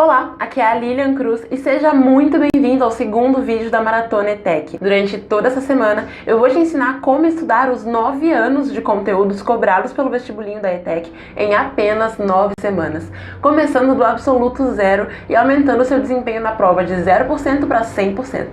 Olá, aqui é a Lilian Cruz e seja muito bem-vindo ao segundo vídeo da Maratona ETEC. Durante toda essa semana eu vou te ensinar como estudar os 9 anos de conteúdos cobrados pelo vestibulinho da ETEC em apenas 9 semanas, começando do absoluto zero e aumentando seu desempenho na prova de 0% para 100%.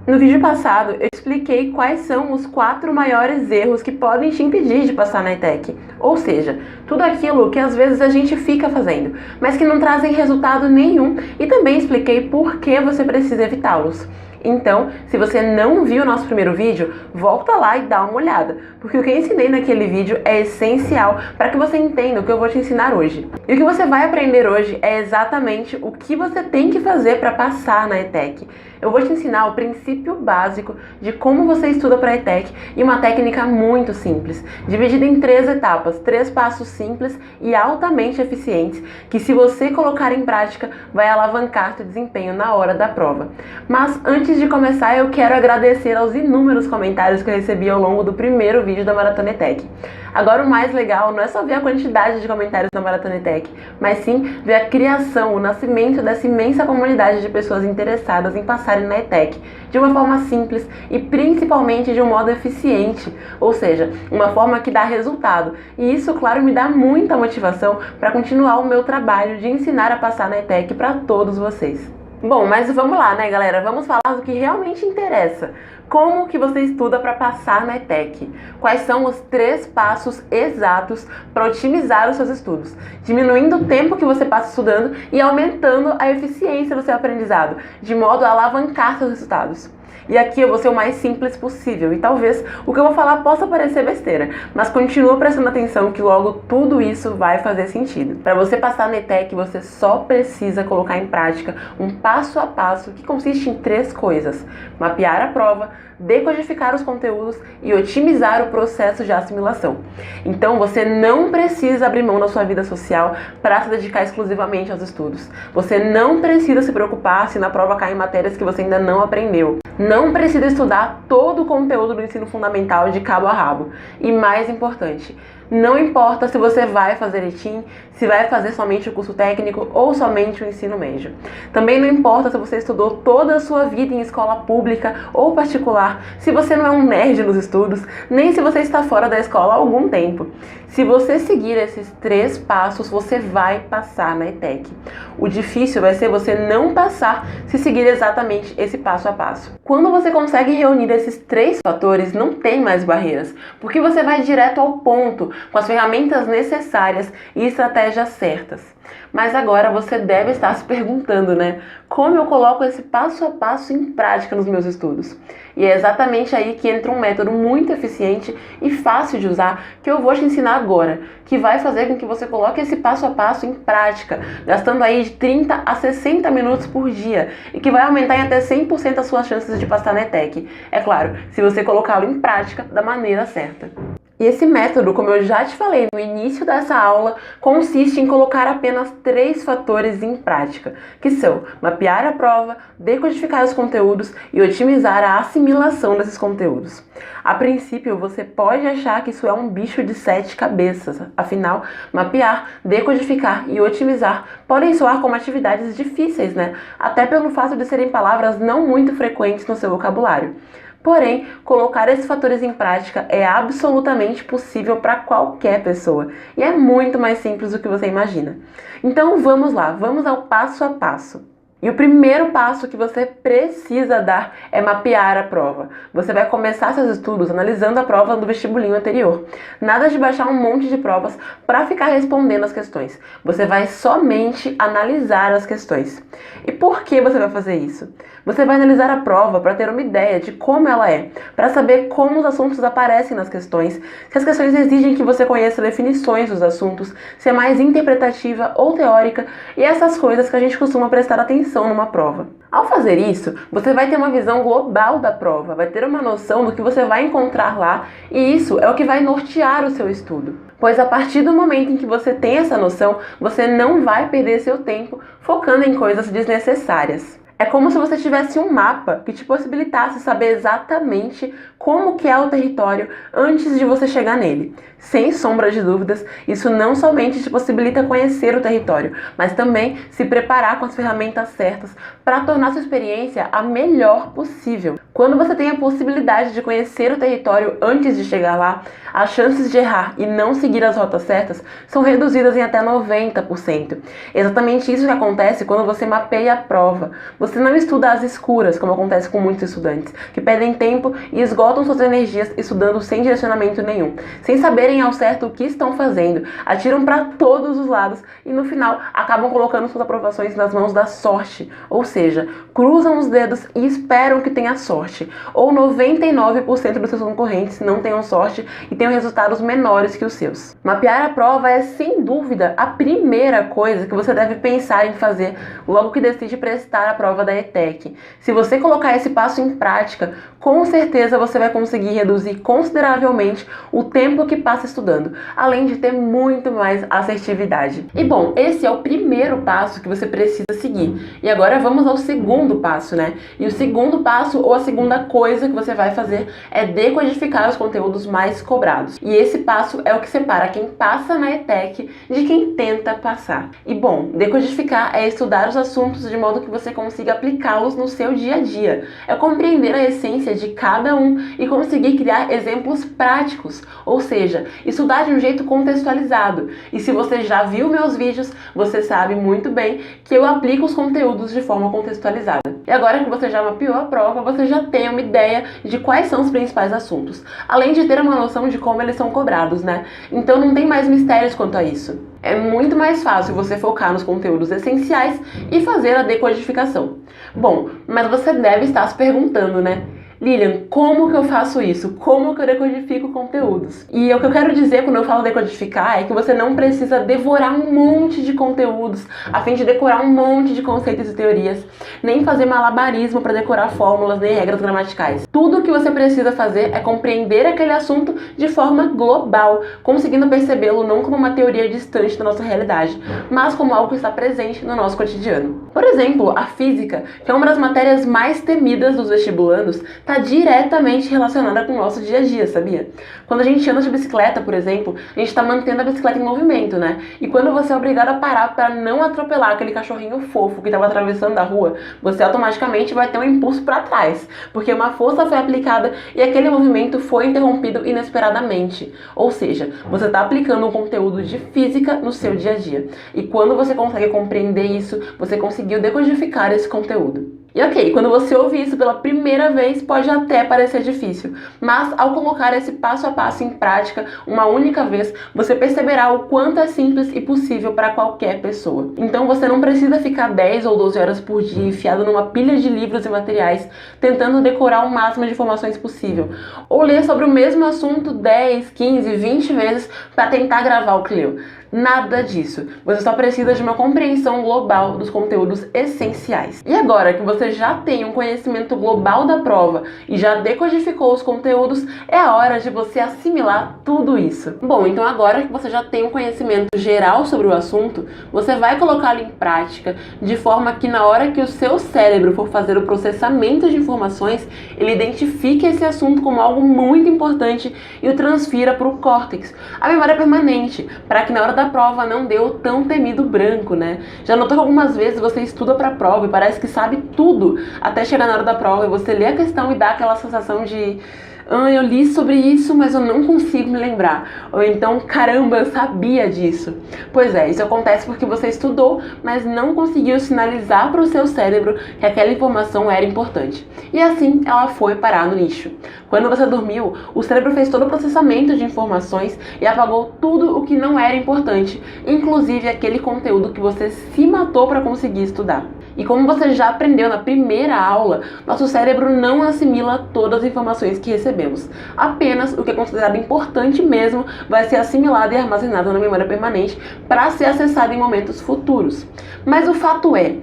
No vídeo passado, eu expliquei quais são os 4 maiores erros que podem te impedir de passar na ETEC. Ou seja, tudo aquilo que às vezes a gente fica fazendo, mas que não trazem resultado nenhum, e também expliquei por que você precisa evitá-los. Então, se você não viu o nosso primeiro vídeo, volta lá e dá uma olhada, porque o que eu ensinei naquele vídeo é essencial para que você entenda o que eu vou te ensinar hoje. E o que você vai aprender hoje é exatamente o que você tem que fazer para passar na ETEC. Eu vou te ensinar o princípio básico de como você estuda para a ETEC e uma técnica muito simples, dividida em 3 etapas, 3 passos simples e altamente eficientes, que se você colocar em prática, vai alavancar seu desempenho na hora da prova. Mas antes de começar, eu quero agradecer aos inúmeros comentários que eu recebi ao longo do primeiro vídeo da Maratona ETEC. Agora o mais legal não é só ver a quantidade de comentários na Maratona ETEC, mas sim ver a criação, o nascimento dessa imensa comunidade de pessoas interessadas em passarem na ETEC de uma forma simples e principalmente de um modo eficiente, ou seja, uma forma que dá resultado. E isso, claro, me dá muita motivação para continuar o meu trabalho de ensinar a passar na ETEC para todos vocês. Bom, mas vamos lá, né, galera? Vamos falar do que realmente interessa. Como que você estuda para passar na ETEC? Quais são os 3 passos exatos para otimizar os seus estudos, diminuindo o tempo que você passa estudando e aumentando a eficiência do seu aprendizado, de modo a alavancar seus resultados. E aqui eu vou ser o mais simples possível, e talvez o que eu vou falar possa parecer besteira, mas continua prestando atenção que logo tudo isso vai fazer sentido. Para você passar na ETEC, você só precisa colocar em prática um passo a passo que consiste em 3 coisas: mapear a prova, decodificar os conteúdos e otimizar o processo de assimilação. Então você não precisa abrir mão da sua vida social para se dedicar exclusivamente aos estudos. Você não precisa se preocupar se na prova caem matérias que você ainda não aprendeu. Não precisa estudar todo o conteúdo do ensino fundamental de cabo a rabo. E mais importante, não importa se você vai fazer ETIM, se vai fazer somente o curso técnico ou somente o ensino médio. Também não importa se você estudou toda a sua vida em escola pública ou particular, se você não é um nerd nos estudos, nem se você está fora da escola há algum tempo. Se você seguir esses 3 passos, você vai passar na ETEC. O difícil vai ser você não passar se seguir exatamente esse passo a passo. Quando você consegue reunir esses 3 fatores, não tem mais barreiras, porque você vai direto ao ponto, com as ferramentas necessárias e estratégias certas. Mas agora você deve estar se perguntando, né? Como eu coloco esse passo a passo em prática nos meus estudos? E é exatamente aí que entra um método muito eficiente e fácil de usar que eu vou te ensinar agora, que vai fazer com que você coloque esse passo a passo em prática, gastando aí de 30 a 60 minutos por dia e que vai aumentar em até 100% as suas chances de passar na ETEC. É claro, se você colocá-lo em prática da maneira certa. E esse método, como eu já te falei no início dessa aula, consiste em colocar apenas 3 fatores em prática, que são mapear a prova, decodificar os conteúdos e otimizar a assimilação desses conteúdos. A princípio, você pode achar que isso é um bicho de 7 cabeças, afinal, mapear, decodificar e otimizar podem soar como atividades difíceis, né? Até pelo fato de serem palavras não muito frequentes no seu vocabulário. Porém, colocar esses fatores em prática é absolutamente possível para qualquer pessoa e é muito mais simples do que você imagina. Então vamos lá, vamos ao passo a passo. E o primeiro passo que você precisa dar é mapear a prova. Você vai começar seus estudos analisando a prova do vestibulinho anterior. Nada de baixar um monte de provas para ficar respondendo as questões. Você vai somente analisar as questões. E por que você vai fazer isso? Você vai analisar a prova para ter uma ideia de como ela é, para saber como os assuntos aparecem nas questões, se as questões exigem que você conheça definições dos assuntos, se é mais interpretativa ou teórica, e essas coisas que a gente costuma prestar atenção numa prova. Ao fazer isso, você vai ter uma visão global da prova, vai ter uma noção do que você vai encontrar lá, e isso é o que vai nortear o seu estudo. Pois a partir do momento em que você tem essa noção, você não vai perder seu tempo focando em coisas desnecessárias. É como se você tivesse um mapa que te possibilitasse saber exatamente como que é o território antes de você chegar nele. Sem sombra de dúvidas, isso não somente te possibilita conhecer o território, mas também se preparar com as ferramentas certas para tornar sua experiência a melhor possível. Quando você tem a possibilidade de conhecer o território antes de chegar lá, as chances de errar e não seguir as rotas certas são reduzidas em até 90%. Exatamente isso que acontece quando você mapeia a prova. Você não estuda às escuras, como acontece com muitos estudantes, que perdem tempo e esgotam suas energias estudando sem direcionamento nenhum, sem saberem ao certo o que estão fazendo, atiram para todos os lados e no final acabam colocando suas aprovações nas mãos da sorte, ou seja, cruzam os dedos e esperam que tenha sorte, ou 99% dos seus concorrentes não tenham sorte e tenham resultados menores que os seus. Mapear a prova é sem dúvida a primeira coisa que você deve pensar em fazer logo que decide prestar a prova da ETEC. Se você colocar esse passo em prática, com certeza você vai conseguir reduzir consideravelmente o tempo que passa estudando, além de ter muito mais assertividade. E bom, esse é o primeiro passo que você precisa seguir. E agora vamos ao segundo passo, né? E o segundo passo, ou a segunda coisa que você vai fazer, é decodificar os conteúdos mais cobrados. E esse passo é o que separa quem passa na ETEC de quem tenta passar. E bom, decodificar é estudar os assuntos de modo que você consiga aplicá-los no seu dia a dia. É compreender a essência de cada um e conseguir criar exemplos práticos, ou seja, estudar de um jeito contextualizado. E se você já viu meus vídeos, você sabe muito bem que eu aplico os conteúdos de forma contextualizada. E agora que você já mapeou a prova, você já tem uma ideia de quais são os principais assuntos, além de ter uma noção de como eles são cobrados, né? Então não tem mais mistérios quanto a isso. É muito mais fácil você focar nos conteúdos essenciais e fazer a decodificação. Bom, mas você deve estar se perguntando, né? Lilian, como que eu faço isso? Como que eu decodifico conteúdos? E o que eu quero dizer quando eu falo decodificar é que você não precisa devorar um monte de conteúdos a fim de decorar um monte de conceitos e teorias, nem fazer malabarismo para decorar fórmulas nem regras gramaticais. Tudo o que você precisa fazer é compreender aquele assunto de forma global, conseguindo percebê-lo não como uma teoria distante da nossa realidade, mas como algo que está presente no nosso cotidiano. Por exemplo, a física, que é uma das matérias mais temidas dos vestibulandos, está diretamente relacionada com o nosso dia a dia, sabia? Quando a gente anda de bicicleta, por exemplo, a gente está mantendo a bicicleta em movimento, né? E quando você é obrigado a parar para não atropelar aquele cachorrinho fofo que estava atravessando a rua, você automaticamente vai ter um impulso para trás, porque uma força foi aplicada e aquele movimento foi interrompido inesperadamente. Ou seja, você está aplicando um conteúdo de física no seu dia a dia. E quando você consegue compreender isso, você conseguiu decodificar esse conteúdo. E ok, quando você ouve isso pela primeira vez, pode até parecer difícil, mas ao colocar esse passo a passo em prática uma única vez, você perceberá o quanto é simples e possível para qualquer pessoa. Então você não precisa ficar 10 ou 12 horas por dia enfiado numa pilha de livros e materiais, tentando decorar o máximo de informações possível, ou ler sobre o mesmo assunto 10, 15, 20 vezes para tentar gravar o que leu. Nada disso. Você só precisa de uma compreensão global dos conteúdos essenciais. E agora que você já tem um conhecimento global da prova e já decodificou os conteúdos, é a hora de você assimilar tudo isso. Bom, então agora que você já tem um conhecimento geral sobre o assunto, você vai colocá-lo em prática de forma que na hora que o seu cérebro for fazer o processamento de informações, ele identifique esse assunto como algo muito importante e o transfira para o córtex, a memória permanente, para que na hora da prova não dê o tão temido branco, né? Já notou que algumas vezes você estuda para a prova e parece que sabe tudo, até chegar na hora da prova e você lê a questão e dá aquela sensação de eu li sobre isso, mas eu não consigo me lembrar. Ou então, caramba, eu sabia disso. Pois é, isso acontece porque você estudou, mas não conseguiu sinalizar para o seu cérebro que aquela informação era importante. E assim, ela foi parar no lixo. Quando você dormiu, o cérebro fez todo o processamento de informações e apagou tudo o que não era importante, inclusive aquele conteúdo que você se matou para conseguir estudar. E como você já aprendeu na primeira aula, nosso cérebro não assimila todas as informações que recebemos. Apenas o que é considerado importante mesmo vai ser assimilado e armazenado na memória permanente para ser acessado em momentos futuros. Mas o fato é,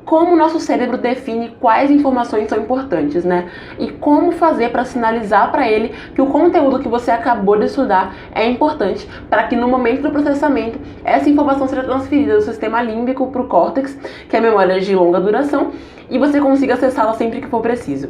como o nosso cérebro define quais informações são importantes, né? E como fazer para sinalizar para ele que o conteúdo que você acabou de estudar é importante para que no momento do processamento essa informação seja transferida do sistema límbico para o córtex, que é a memória de longa duração, e você consiga acessá-la sempre que for preciso.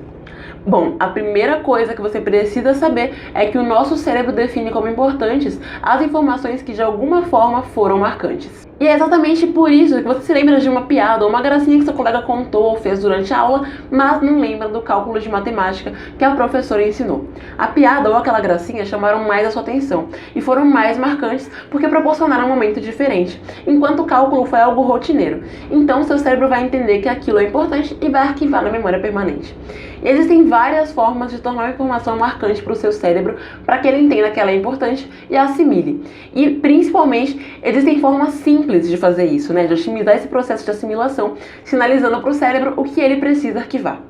Bom, a primeira coisa que você precisa saber é que o nosso cérebro define como importantes as informações que de alguma forma foram marcantes. E é exatamente por isso que você se lembra de uma piada ou uma gracinha que seu colega contou ou fez durante a aula, mas não lembra do cálculo de matemática que a professora ensinou. A piada ou aquela gracinha chamaram mais a sua atenção e foram mais marcantes porque proporcionaram um momento diferente, enquanto o cálculo foi algo rotineiro. Então seu cérebro vai entender que aquilo é importante e vai arquivar na memória permanente. E existem várias formas de tornar uma informação marcante para o seu cérebro para que ele entenda que ela é importante e a assimile. E principalmente existem formas simples de fazer isso, né? De otimizar esse processo de assimilação, sinalizando para o cérebro o que ele precisa arquivar.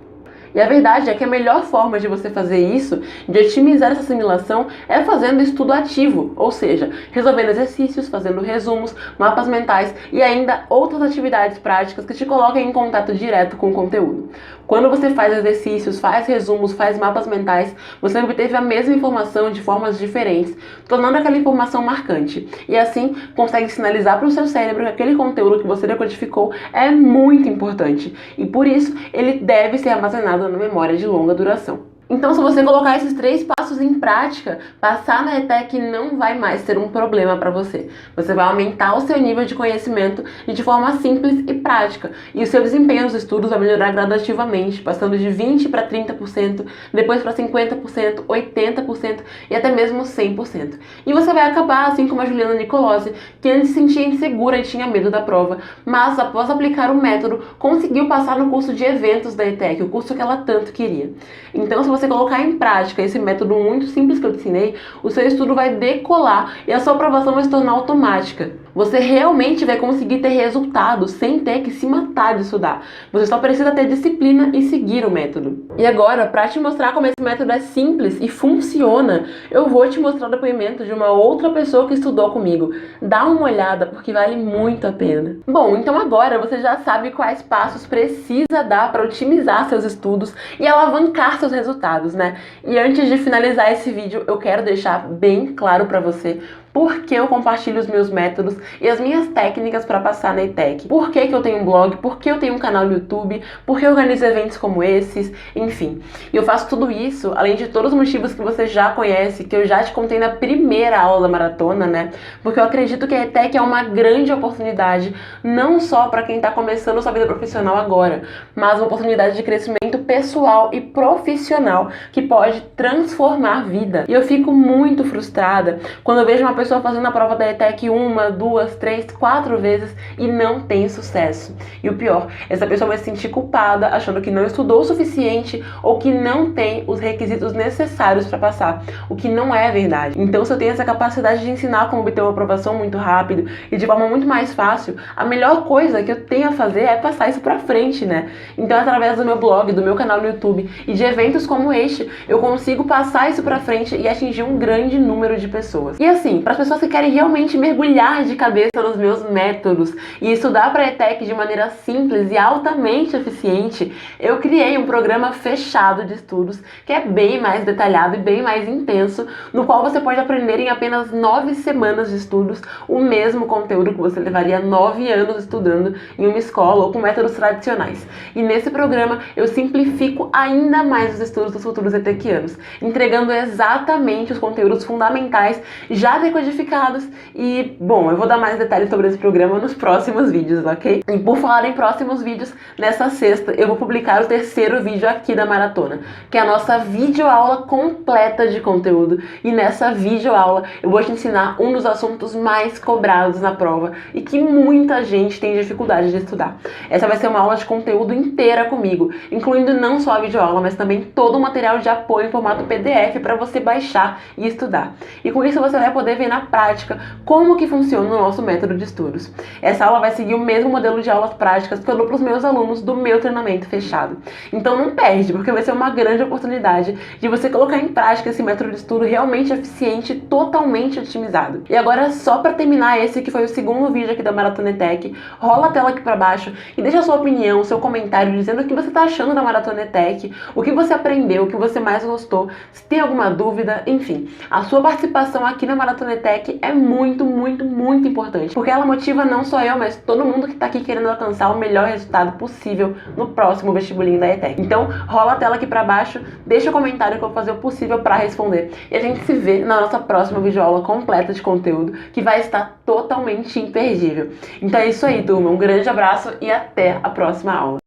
E a verdade é que a melhor forma de você fazer isso, de otimizar essa assimilação, é fazendo estudo ativo, ou seja, resolvendo exercícios, fazendo resumos, mapas mentais e ainda outras atividades práticas que te coloquem em contato direto com o conteúdo. Quando você faz exercícios, faz resumos, faz mapas mentais, você obteve a mesma informação de formas diferentes, tornando aquela informação marcante. E assim, consegue sinalizar para o seu cérebro que aquele conteúdo que você decodificou é muito importante. E por isso, ele deve ser armazenado na memória de longa duração. Então, se você colocar esses 3 passos em prática, passar na ETEC não vai mais ser um problema para você. Você vai aumentar o seu nível de conhecimento de forma simples e prática. E o seu desempenho nos estudos vai melhorar gradativamente, passando de 20% para 30%, depois para 50%, 80% e até mesmo 100%. E você vai acabar, assim como a Juliana Nicolosi, que antes se sentia insegura e tinha medo da prova, mas após aplicar o método, conseguiu passar no curso de eventos da ETEC, o curso que ela tanto queria. Então, se você colocar em prática esse método muito simples que eu te ensinei, o seu estudo vai decolar e a sua aprovação vai se tornar automática. Você realmente vai conseguir ter resultados sem ter que se matar de estudar. Você só precisa ter disciplina e seguir o método. E agora, para te mostrar como esse método é simples e funciona, eu vou te mostrar o depoimento de uma outra pessoa que estudou comigo. Dá uma olhada, porque vale muito a pena. Bom, então agora você já sabe quais passos precisa dar para otimizar seus estudos e alavancar seus resultados, né? E antes de finalizar esse vídeo, eu quero deixar bem claro para você por que eu compartilho os meus métodos e as minhas técnicas para passar na ETEC. Por que eu tenho um blog, por que eu tenho um canal no YouTube, por que eu organizo eventos como esses, enfim. E eu faço tudo isso, além de todos os motivos que você já conhece, que eu já te contei na primeira aula da maratona, né? Porque eu acredito que a ETEC é uma grande oportunidade, não só para quem está começando sua vida profissional agora, mas uma oportunidade de crescimento pessoal e profissional que pode transformar a vida. E eu fico muito frustrada quando eu vejo uma pessoa fazendo a prova da ETEC 1, 2, 3, 4 vezes e não tem sucesso. E o pior, essa pessoa vai se sentir culpada, achando que não estudou o suficiente ou que não tem os requisitos necessários para passar, o que não é verdade. Então, se eu tenho essa capacidade de ensinar como obter uma aprovação muito rápido e de forma muito mais fácil, a melhor coisa que eu tenho a fazer é passar isso pra frente, né? Então, através do meu blog, do meu canal no YouTube e de eventos como este, eu consigo passar isso pra frente e atingir um grande número de pessoas. E assim, para as pessoas que querem realmente mergulhar de cabeça nos meus métodos e estudar para a ETEC de maneira simples e altamente eficiente, eu criei um programa fechado de estudos que é bem mais detalhado e bem mais intenso, no qual você pode aprender em apenas 9 semanas de estudos o mesmo conteúdo que você levaria 9 anos estudando em uma escola ou com métodos tradicionais. E nesse programa eu simplifico ainda mais os estudos dos futuros ETECianos, entregando exatamente os conteúdos fundamentais já decodificados e, bom, eu vou dar mais detalhes sobre esse programa nos próximos vídeos, ok? E por falar em próximos vídeos, nessa sexta eu vou publicar o 3º vídeo aqui da maratona, que é a nossa videoaula completa de conteúdo. E nessa videoaula eu vou te ensinar um dos assuntos mais cobrados na prova e que muita gente tem dificuldade de estudar. Essa vai ser uma aula de conteúdo inteira comigo, incluindo não só a videoaula, mas também todo o material de apoio em formato PDF para você baixar e estudar. E com isso você vai poder entender na prática como que funciona o nosso método de estudos. Essa aula vai seguir o mesmo modelo de aulas práticas que eu dou para os meus alunos do meu treinamento fechado. Então não perde, porque vai ser uma grande oportunidade de você colocar em prática esse método de estudo realmente eficiente e totalmente otimizado. E agora, só para terminar, esse que foi o segundo vídeo aqui da Maratona ETEC, rola a tela aqui para baixo e deixa a sua opinião, seu comentário dizendo o que você está achando da Maratona ETEC, o que você aprendeu, o que você mais gostou, se tem alguma dúvida, enfim. A sua participação aqui na Maratona ETEC é muito, muito, muito importante, porque ela motiva não só eu, mas todo mundo que está aqui querendo alcançar o melhor resultado possível no próximo vestibulinho da ETEC. Então, rola a tela aqui para baixo, deixa o comentário que eu vou fazer o possível para responder. E a gente se vê na nossa próxima videoaula completa de conteúdo, que vai estar totalmente imperdível. Então é isso aí, turma. Um grande abraço e até a próxima aula.